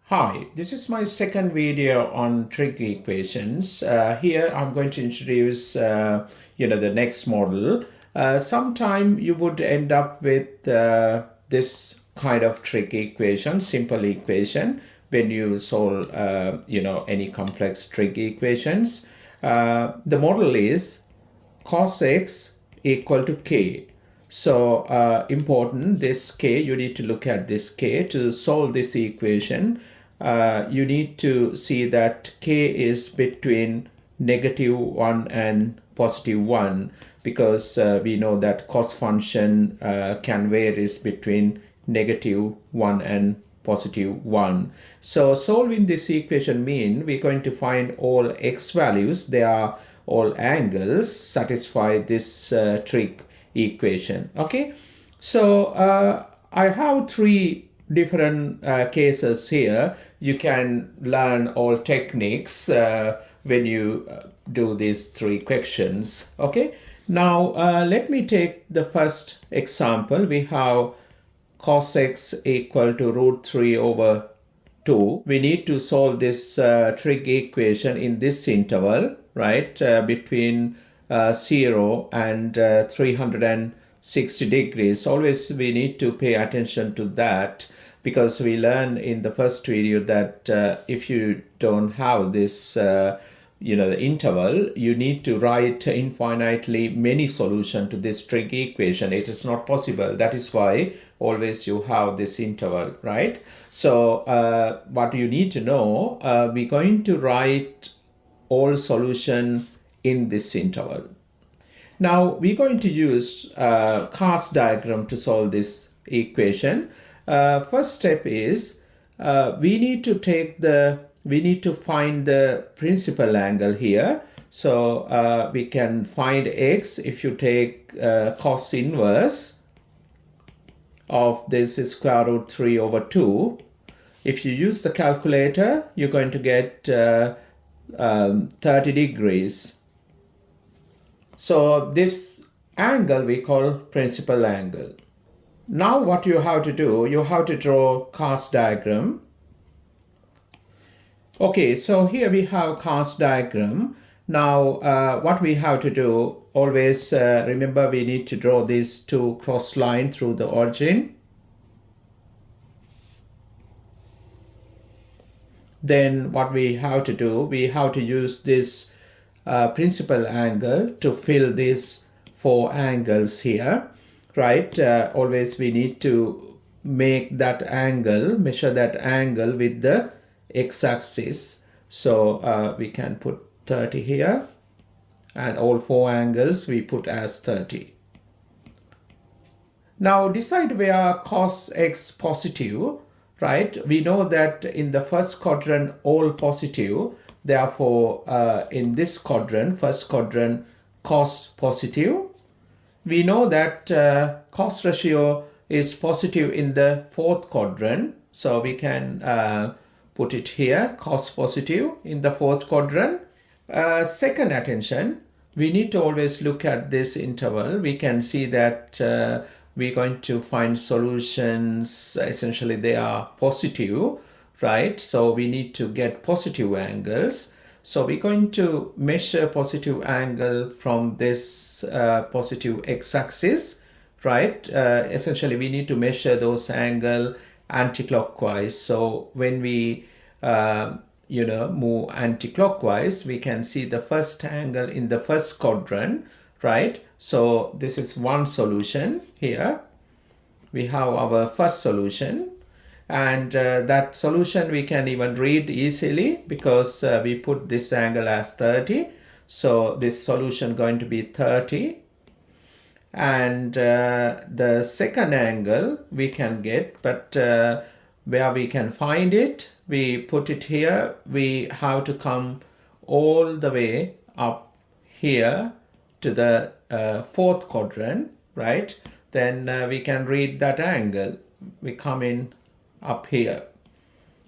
Hi, this is my second video on trig equations. Here I'm going to introduce the next model. Sometime you would end up with this kind of trig equation, simple equation, when you solve any complex trig equations. The model is cos x equal to k. So important, this k, you need to look at this k to solve this equation. You need to see that k is between -1 and +1, because we know that cos function can vary between -1 and +1. So solving this equation means we're going to find all x values. They are all angles satisfy this trig equation. Okay, so I have three different cases here. You can learn all techniques when you do these three questions. Okay, now let me take the first example. We have cos x equal to √3/2. We need to solve this trig equation in this interval, right, between 0 and 360 degrees. Always we need to pay attention to that, because we learned in the first video that if you don't have this the interval, you need to write infinitely many solutions to this trig equation. It is not possible. That is why always you have this interval, right? So what you need to know, we're going to write all solution in this interval. Now we're going to use cast diagram to solve this equation. First step is we need to find the principal angle here. So we can find x if you take cos inverse of this square root 3/2. If you use the calculator, you're going to get 30 degrees. So this angle we call principal angle. Now what you have to do, you have to draw cast diagram. Okay, so here we have cast diagram. Now what we have to do, always remember we need to draw these two cross line through the origin. Then what we have to do, we have to use this principal angle to fill these four angles here, right? Always we need to make that angle, measure that angle with the x-axis. So we can put 30 here, and all four angles we put as 30. Now decide where cos x positive, right? We know that in the first quadrant all positive. Therefore, in this quadrant, first quadrant, cos positive. We know that cos ratio is positive in the fourth quadrant. So we can put it here, cos positive in the fourth quadrant. Second attention, we need to always look at this interval. We can see that we're going to find solutions, essentially they are positive, right? So we need to get positive angles. So we're going to measure positive angle from this positive x-axis, right? Essentially we need to measure those angle anti-clockwise. So when we move anti-clockwise, we can see the first angle in the first quadrant, right? So this is one solution here. We have our first solution, and that solution we can even read easily because we put this angle as 30. So this solution going to be 30. And the second angle we can get, but where we can find it, we put it here. We have to come all the way up here to the fourth quadrant, right? Then we can read that angle. We come in up here.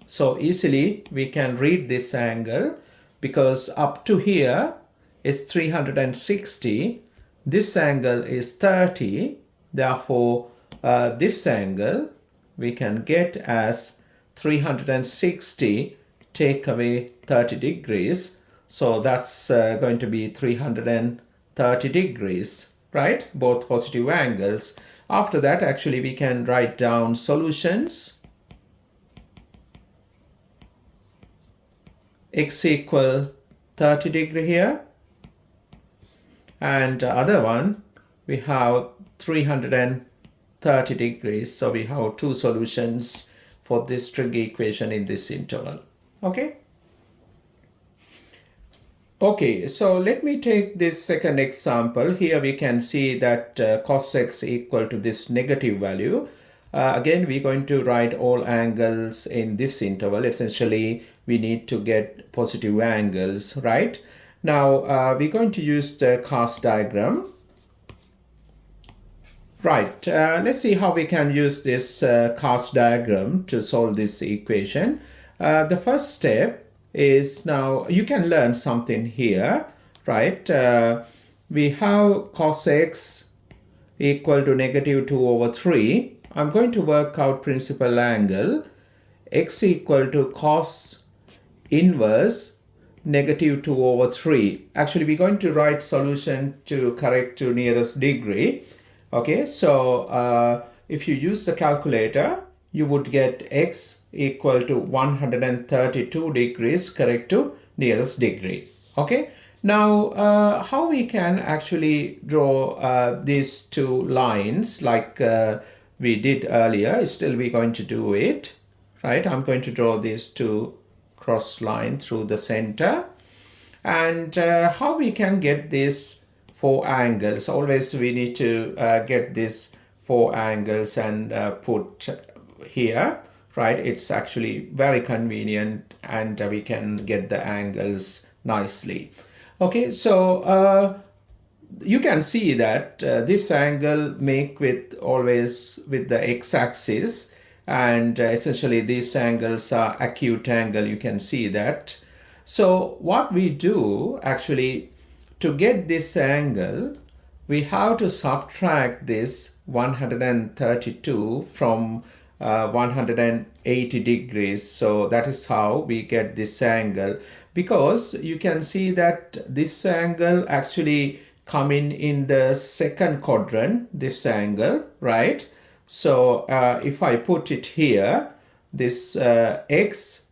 So easily we can read this angle, because up to here is 360. This angle is 30. Therefore, this angle we can get as 360 take away 30 degrees. So that's going to be 330 degrees, right? Both positive angles. After that, actually, we can write down solutions. X equal 30 degree here. And the other one, we have 330 degrees. So we have two solutions for this trig equation in this interval. Okay. Okay, so let me take this second example. Here we can see that cos x equal to this negative value. Again, we're going to write all angles in this interval. Essentially, we need to get positive angles, right? Now, we're going to use the cast diagram. Right, let's see how we can use this cast diagram to solve this equation. The first step is, now you can learn something here, right? We have cos x equal to negative 2 over 3. I'm going to work out principal angle. X equal to cos inverse negative 2 over 3. Actually, we're going to write solution to correct to nearest degree. Okay, so if you use the calculator, you would get x equal to 132 degrees correct to nearest degree. Okay, now how we can actually draw these two lines like we did earlier. Still we're going to do it, right? I'm going to draw these two cross line through the center. And how we can get this 4 angles. Always we need to get this 4 angles and put here, right? It's actually very convenient, and we can get the angles nicely. Okay, so you can see that this angle make with always with the x-axis, and essentially these angles are acute angle. You can see that. So what we do actually, to get this angle, we have to subtract this 132 from 180 degrees. So that is how we get this angle, because you can see that this angle actually come in the second quadrant, this angle, right? So if I put it here, this x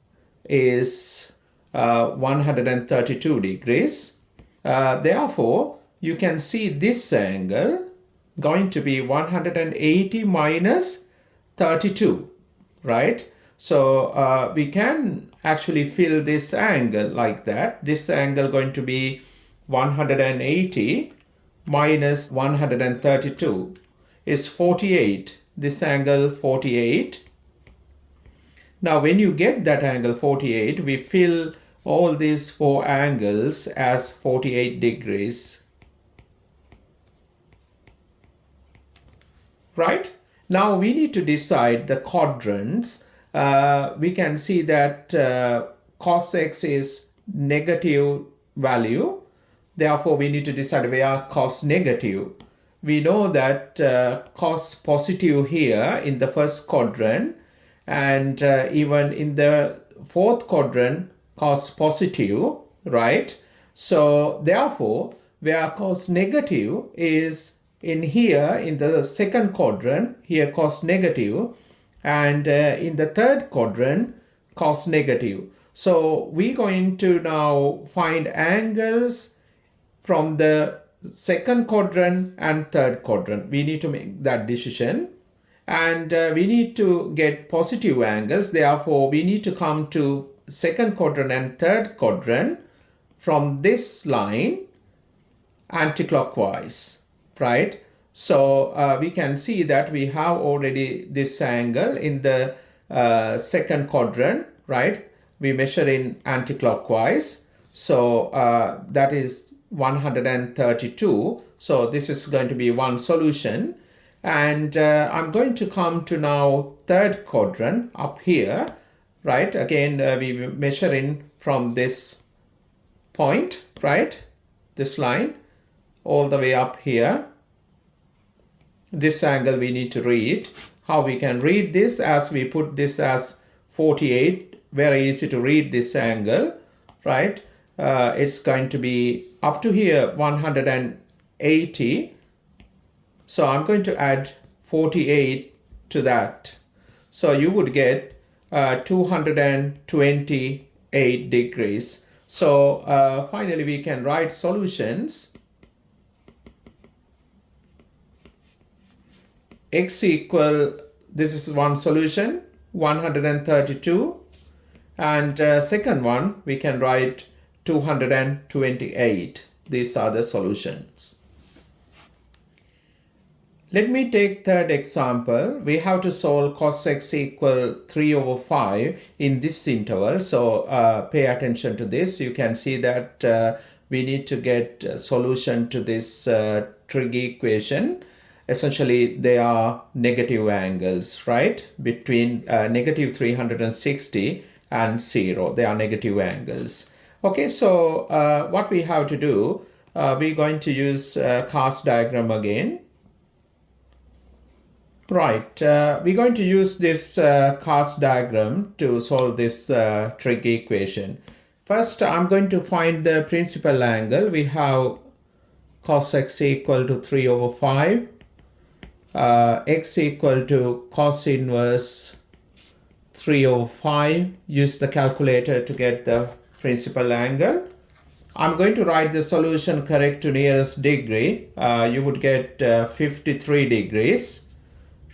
is 132 degrees. Therefore, you can see this angle going to be 180 minus 32, right? So we can actually fill this angle like that. This angle going to be 180 minus 132 is 48. This angle 48. Now when you get that angle 48, we fill all these 4 angles as 48 degrees. Right? Now we need to decide the quadrants. We can see that cos x is negative value. Therefore, we need to decide where cos negative. We know that cos positive here in the first quadrant, and even in the fourth quadrant, cos positive, right? So therefore, where cos negative is in here in the second quadrant, here cos negative, and in the third quadrant, cos negative. So we're going to now find angles from the second quadrant and third quadrant. We need to make that decision, and we need to get positive angles. Therefore, we need to come to second quadrant and third quadrant from this line anticlockwise, right? So we can see that we have already this angle in the second quadrant, right? We measure in anticlockwise. So that is 132. So this is going to be one solution. And I'm going to come to now third quadrant up here, right? Again, we measure in from this point, right? This line all the way up here. This angle we need to read. How we can read this, as we put this as 48. Very easy to read this angle, right? It's going to be up to here 180. So I'm going to add 48 to that. So you would get 228 degrees. So finally we can write solutions. X equal, this is one solution, 132, and second one we can write 228. These are the solutions. Let me take third example. We have to solve cos x equal 3/5 in this interval. So pay attention to this. You can see that we need to get a solution to this trig equation. Essentially, they are negative angles, right? Between negative 360 and 0. They are negative angles. Okay, so what we have to do, we're going to use cast diagram again. Right, we're going to use this cast diagram to solve this trig equation. First, I'm going to find the principal angle. We have cos x equal to 3/5. X equal to cos inverse 3/5. Use the calculator to get the principal angle. I'm going to write the solution correct to nearest degree. You would get 53 degrees.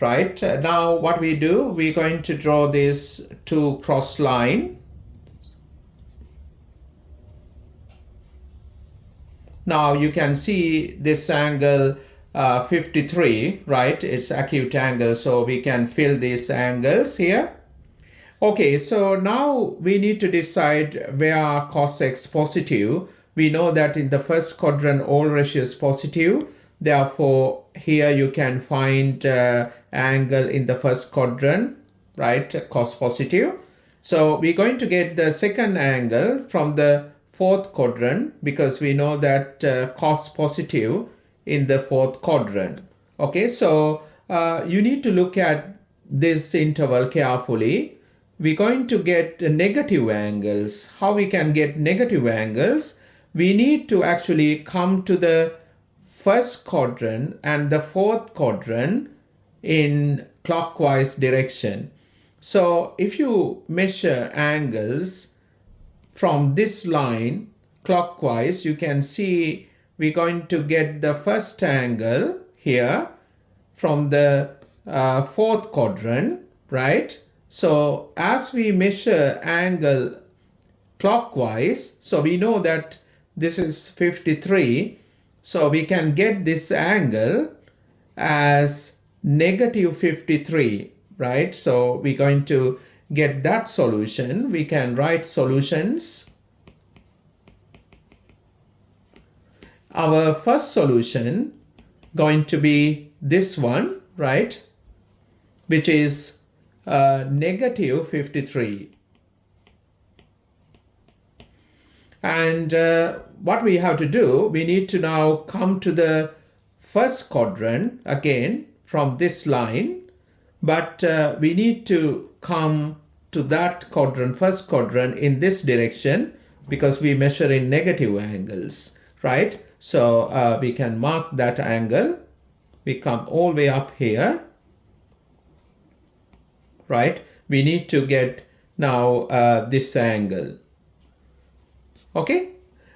Right, now what we do, we're going to draw this two cross line. Now you can see this angle 53, right? It's acute angle, so we can fill these angles here. Okay, so now we need to decide where cos x positive. We know that in the first quadrant all ratios positive. Therefore, here you can find angle in the first quadrant, right? Cos positive. So we're going to get the second angle from the fourth quadrant because we know that cos positive in the fourth quadrant. Okay, so you need to look at this interval carefully. We're going to get negative angles. How we can get negative angles? We need to actually come to the first quadrant and the fourth quadrant in clockwise direction. So if you measure angles from this line clockwise, you can see we're going to get the first angle here from the fourth quadrant, right? So as we measure angle clockwise, so we know that this is 53. So we can get this angle as negative 53, right? So we're going to get that solution. We can write solutions. Our first solution going to be this one, right? Which is negative 53. And what we have to do, we need to now come to the first quadrant again from this line, but we need to come to that quadrant, first quadrant in this direction because we measure in negative angles, right? So we can mark that angle. We come all the way up here, right? We need to get now this angle. Okay,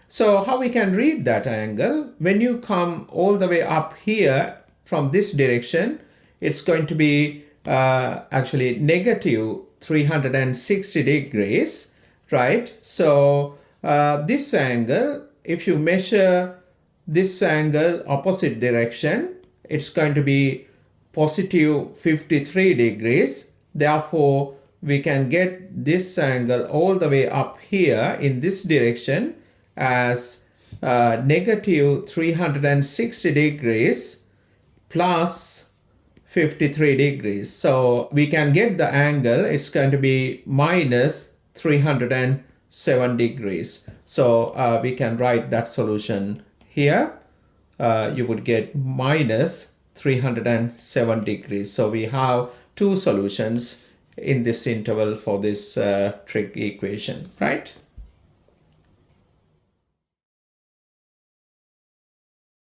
so how we can read that angle? When you come all the way up here from this direction, it's going to be actually negative 360 degrees, right? So this angle, if you measure this angle opposite direction, it's going to be positive 53 degrees. Therefore, we can get this angle all the way up here in this direction as negative 360 degrees plus 53 degrees. So we can get the angle, it's going to be minus 307 degrees. So we can write that solution here. You would get minus 307 degrees. So we have two solutions. in this interval for this trig equation, right?